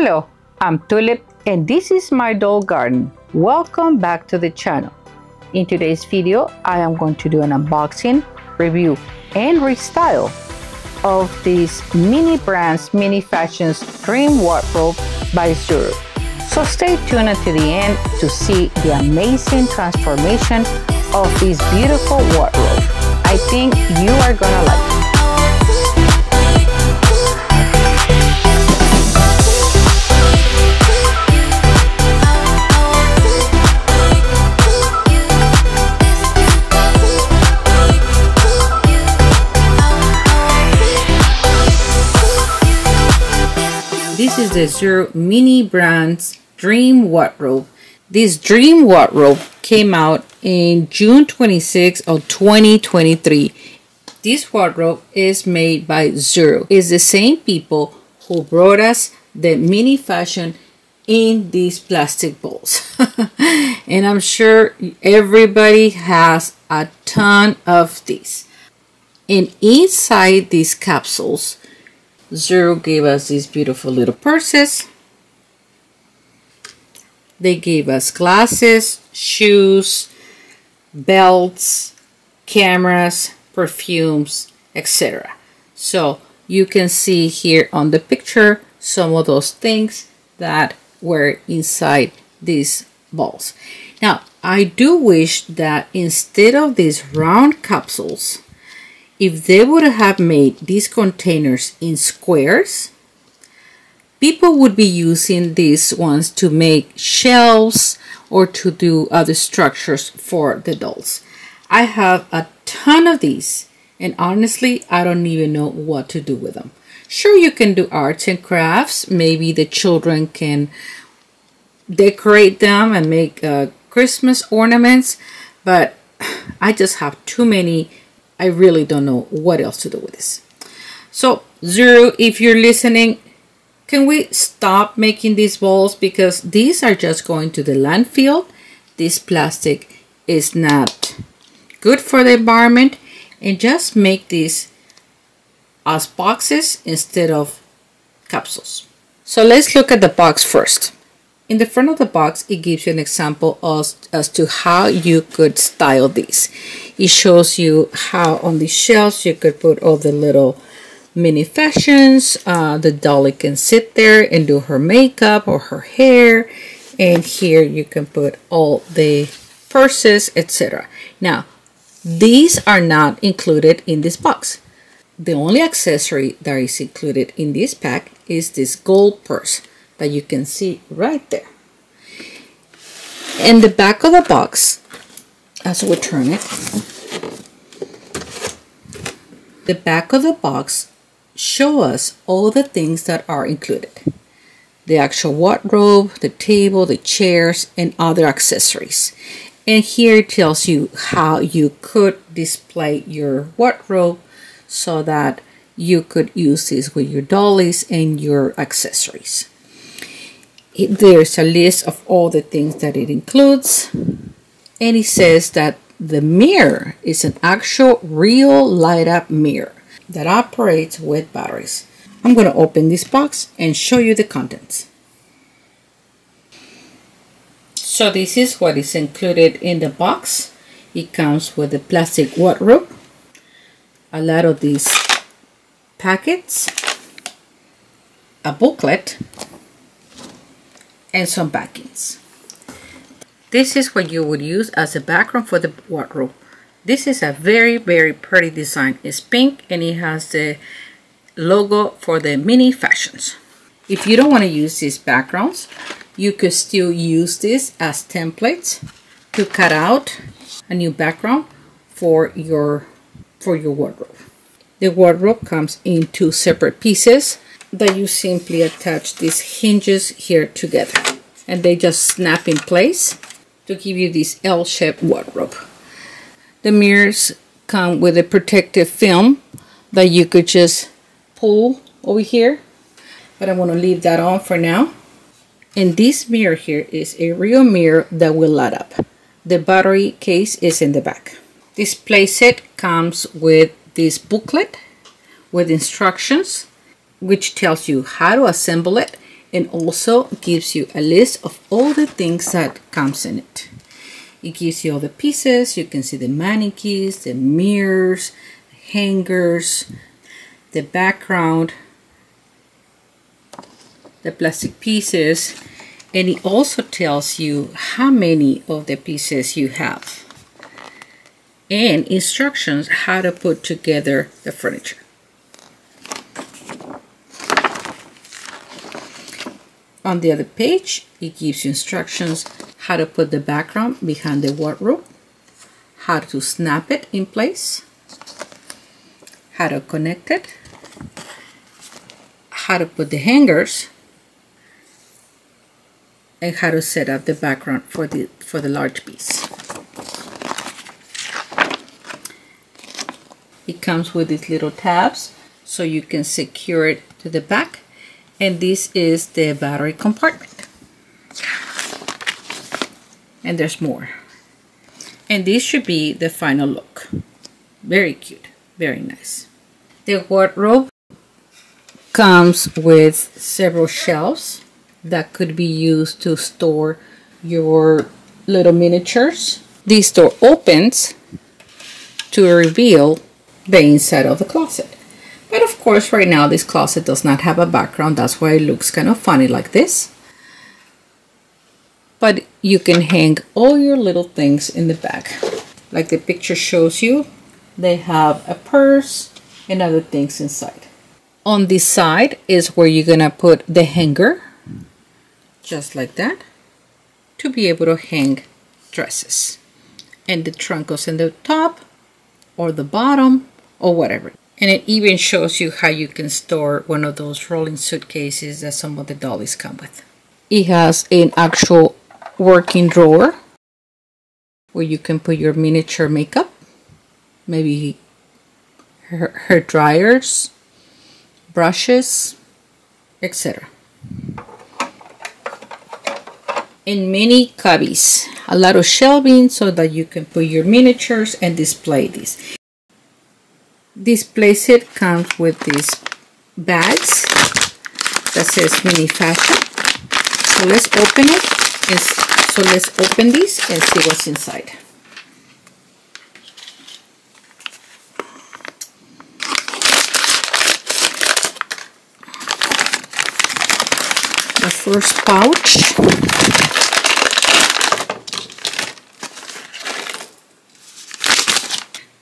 Hello, I'm Tulip and this is my doll garden. Welcome back to the channel. In today's video, I am going to do an unboxing, review, and restyle of this mini brands, mini fashions dream wardrobe by Zuru. So stay tuned until the end to see the amazing transformation of this beautiful wardrobe. I think you are gonna like it. This is the Zuru Mini Brands Dream Wardrobe. This Dream Wardrobe came out in June 26 of 2023. This wardrobe is made by Zuru. It's the same people who brought us the mini fashion in these plastic bowls. And I'm sure everybody has a ton of these. And inside these capsules, Zuru gave us these beautiful little purses. They gave us glasses, shoes, belts, cameras, perfumes, etc. So you can see here on the picture some of those things that were inside these balls. Now, I do wish that instead of these round capsules, if they would have made these containers in squares, people would be using these ones to make shelves or to do other structures for the dolls. I have a ton of these, and honestly, I don't even know what to do with them. Sure, you can do arts and crafts. Maybe the children can decorate them and make Christmas ornaments, but I just have too many. I really don't know what else to do with this. So Zuru, if you're listening, can we stop making these balls? Because these are just going to the landfill. This plastic is not good for the environment. And just make these as boxes instead of capsules. So let's look at the box first. In the front of the box, it gives you an example as to how you could style these. It shows you how on the shelves you could put all the little mini fashions. The dolly can sit there and do her makeup or her hair. And here you can put all the purses, etc. Now, these are not included in this box. The only accessory that is included in this pack is this gold purse that you can see right there. In the back of the box, as we turn it, the back of the box show us all the things that are included. The actual wardrobe, the table, the chairs, and other accessories. And here it tells you how you could display your wardrobe so that you could use this with your dollies and your accessories. There's a list of all the things that it includes, and it says that the mirror is an actual real light up mirror that operates with batteries. I'm going to open this box and show you the contents. So this is what is included in the box. It comes with a plastic wardrobe, a lot of these packets, a booklet, and some backings. This is what you would use as a background for the wardrobe. This is a very, very pretty design. It's pink and it has the logo for the mini fashions. If you don't want to use these backgrounds, you could still use this as templates to cut out a new background for your wardrobe. The wardrobe comes in two separate pieces that you simply attach these hinges here together, and they just snap in place to give you this L-shaped wardrobe. The mirrors come with a protective film that you could just pull over here, but I'm going to leave that on for now. And this mirror here is a real mirror that will light up. The battery case is in the back. This playset comes with this booklet with instructions which tells you how to assemble it and also gives you a list of all the things that comes in it. It gives you all the pieces. You can see the mannequins, the mirrors, hangers, the background, the plastic pieces, and it also tells you how many of the pieces you have and instructions how to put together the furniture. On the other page, it gives you instructions how to put the background behind the wardrobe, how to snap it in place, how to connect it, how to put the hangers, and how to set up the background for the large piece. It comes with these little tabs so you can secure it to the back, and this is the battery compartment. And there's more. And this should be the final look. Very cute, very nice. The wardrobe comes with several shelves that could be used to store your little miniatures. This door opens to reveal the inside of the closet. But of course, right now this closet does not have a background. That's why it looks kind of funny like this. But you can hang all your little things in the back. Like the picture shows you, they have a purse and other things inside. On this side is where you're gonna put the hanger, just like that, to be able to hang dresses. And the trunk goes in the top or the bottom or whatever. And it even shows you how you can store one of those rolling suitcases that some of the dollies come with. It has an actual working drawer where you can put your miniature makeup, maybe her dryers, brushes, etc. And many cubbies, a lot of shelving so that you can put your miniatures and display these. This playset comes with these bags that says mini fashion. So let's open it. So let's open these and see what's inside. The first pouch.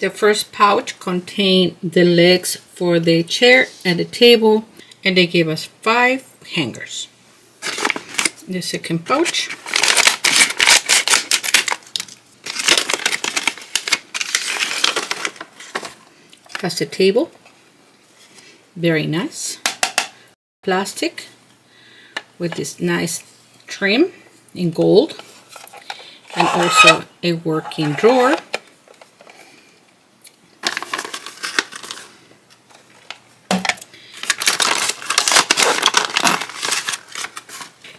The first pouch contained the legs for the chair and the table, and they gave us 5 hangers. The second pouch has the table, very nice, plastic with this nice trim in gold, and also a working drawer.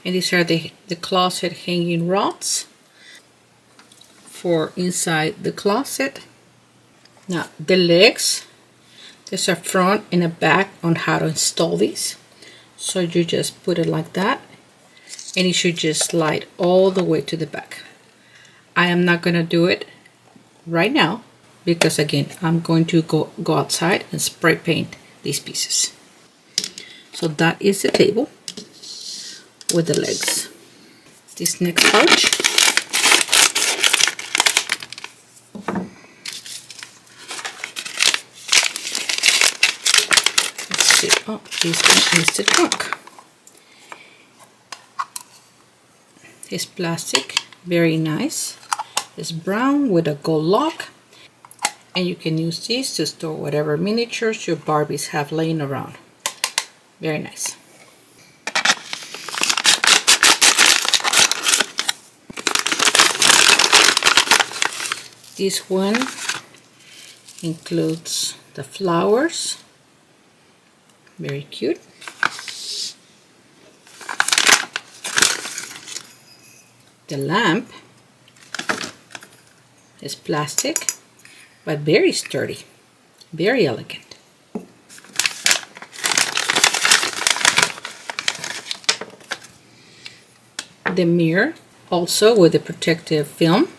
And these are the closet hanging rods for inside the closet. Now the legs, there's a front and a back on how to install these. So you just put it like that, and it should just slide all the way to the back. I am not gonna do it right now because again, I'm going to go outside and spray paint these pieces. So that is the table with the legs. This next pouch, let's see, oh, this one is the trunk. It's plastic, very nice. It's brown with a gold lock, and you can use these to store whatever miniatures your Barbies have laying around. Very nice. This one includes the flowers, very cute. The lamp is plastic, but very sturdy, very elegant. the mirror also with a protective film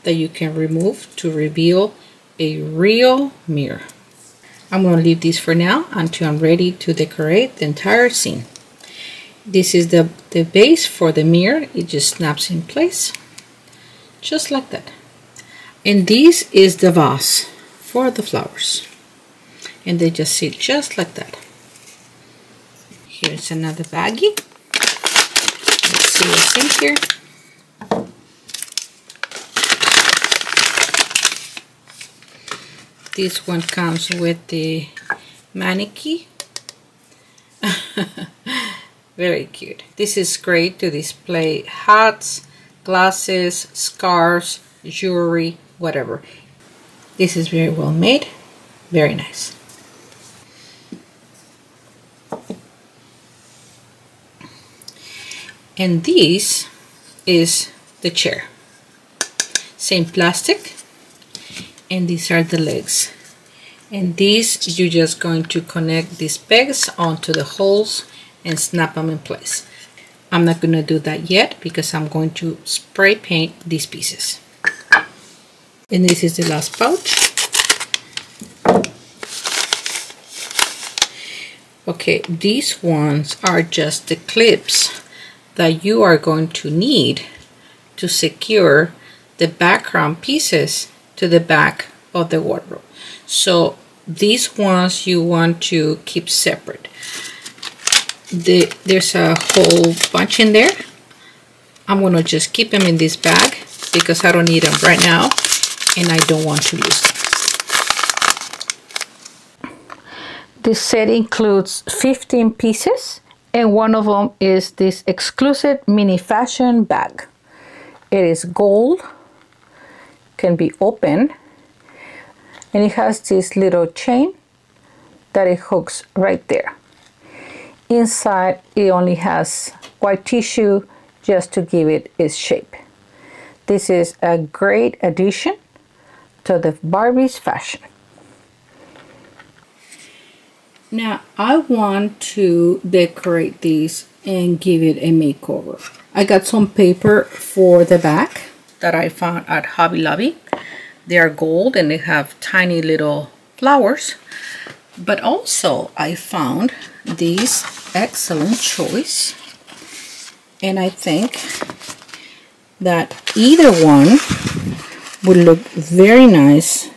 that you can remove to reveal a real mirror. I'm going to leave this for now until I'm ready to decorate the entire scene. This is the base for the mirror. It just snaps in place just like that. And this is the vase for the flowers, and they just sit just like that. Here's another baggie. Let's see what's in here. This one comes with the mannequin. Very cute. This is great to display hats, glasses, scarves, jewelry, whatever. This is very well made, very nice. And this is the chair. Same plastic, and these are the legs. And these, you're just going to connect these pegs onto the holes and snap them in place. I'm not going to do that yet because I'm going to spray paint these pieces. And this is the last pouch. Okay, these ones are just the clips that you are going to need to secure the background pieces to the back of the wardrobe. So these ones you want to keep separate. There's a whole bunch in there. I'm going to just keep them in this bag because I don't need them right now and I don't want to lose them. This set includes 15 pieces, and one of them is this exclusive mini fashion bag. It is gold, can be open, and it has this little chain that it hooks right there. Inside it only has white tissue just to give it its shape. This is a great addition to the Barbie's fashion. Now I want to decorate these and give it a makeover. I got some paper for the back that I found at Hobby Lobby. They are gold and they have tiny little flowers. But also I found these excellent choice, and I think that either one would look very nice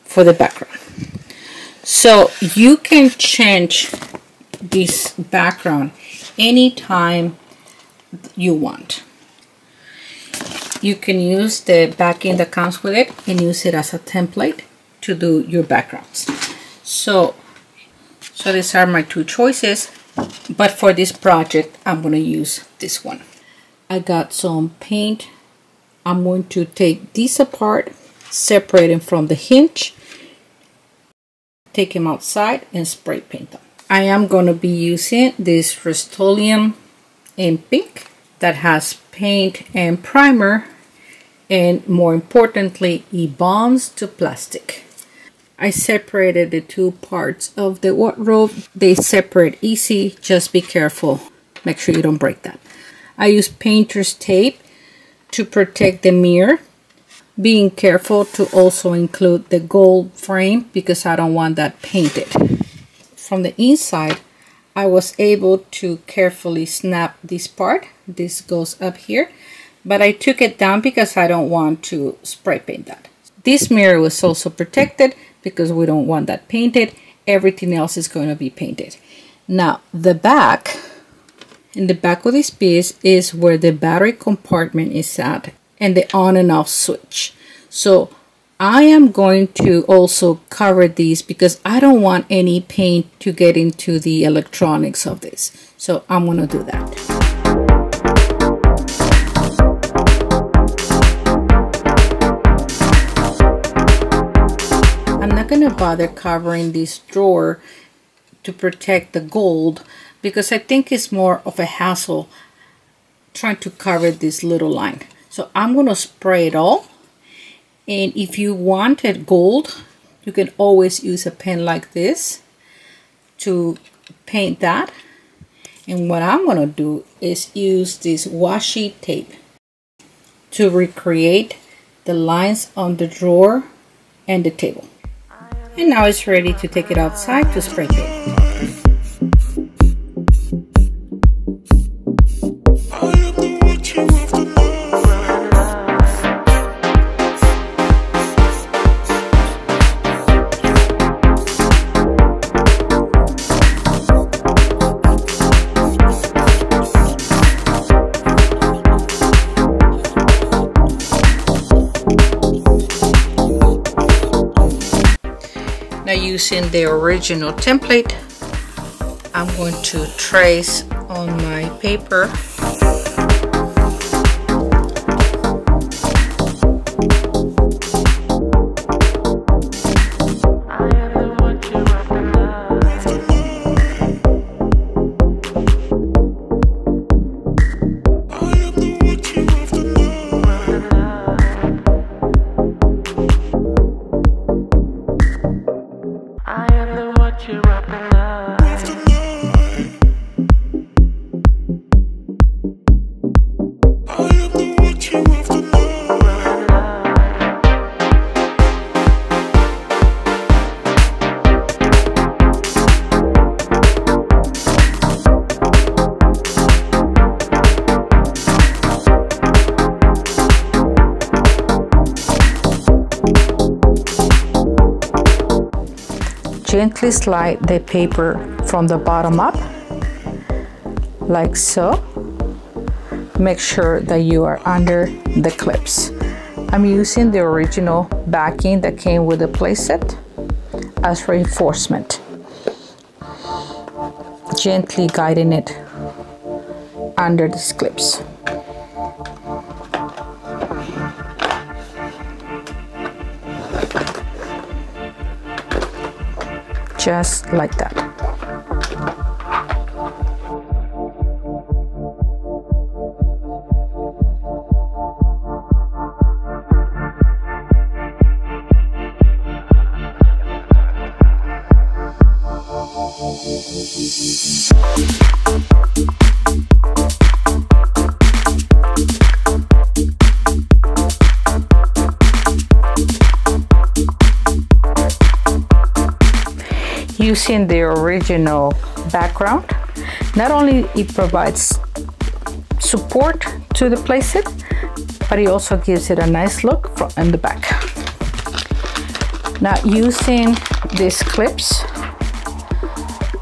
for the background. So you can change this background anytime you want. You can use the backing that comes with it and use it as a template to do your backgrounds. So these are my two choices, but for this project I'm going to use this one. I got some paint. I'm going to take these apart, separate them from the hinge, take them outside and spray paint them. I am going to be using this Rust-Oleum in pink that has paint and primer, and more importantly, it bonds to plastic. I separated the two parts of the wardrobe. They separate easy, just be careful. Make sure you don't break that. I use painter's tape to protect the mirror, being careful to also include the gold frame because I don't want that painted. From the inside, I was able to carefully snap this part. This goes up here, but I took it down because I don't want to spray paint that. This mirror was also protected because we don't want that painted. Everything else is going to be painted. Now the back, in the back of this piece is where the battery compartment is at and the on and off switch. So I am going to also cover these because I don't want any paint to get into the electronics of this. So I'm going to do that. I'm not going to bother covering this drawer to protect the gold because I think it's more of a hassle trying to cover this little line. So I'm going to spray it all. And if you wanted gold, you can always use a pen like this to paint that. And what I'm going to do is use this washi tape to recreate the lines on the drawer and the table. And now it's ready to take it outside to spray paint. Now, using the original template, I'm going to trace on my paper. Gently slide the paper from the bottom up, like so. Make sure that you are under the clips. I'm using the original backing that came with the playset as reinforcement. Gently guiding it under these clips. Just like that. Using the original background, not only it provides support to the playset, but it also gives it a nice look in the back. Now, using these clips,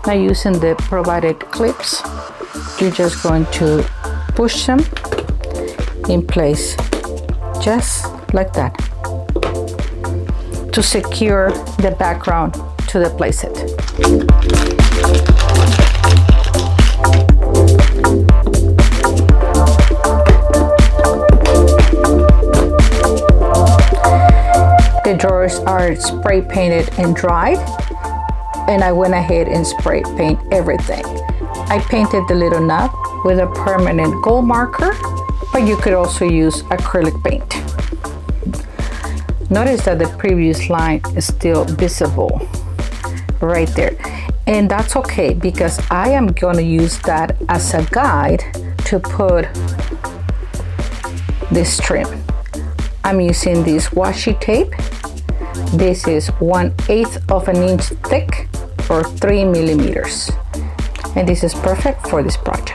now using the provided clips, you're just going to push them in place, just like that, to secure the background to the playset. The drawers are spray painted and dried, and I went ahead and spray paint everything. I painted the little knob with a permanent gold marker, but you could also use acrylic paint. Notice that the previous line is still visible right there, and that's okay because I am going to use that as a guide to put this trim. I'm using this washi tape. This is 1/8 of an inch thick or 3 millimeters, and this is perfect for this project.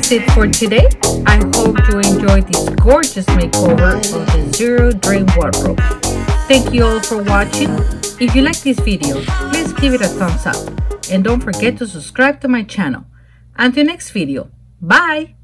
that's it for today. I hope you enjoyed this gorgeous makeover of the Zuru Dream Wardrobe. Thank you all for watching. If you like this video, please give it a thumbs up. And don't forget to subscribe to my channel. Until next video, bye!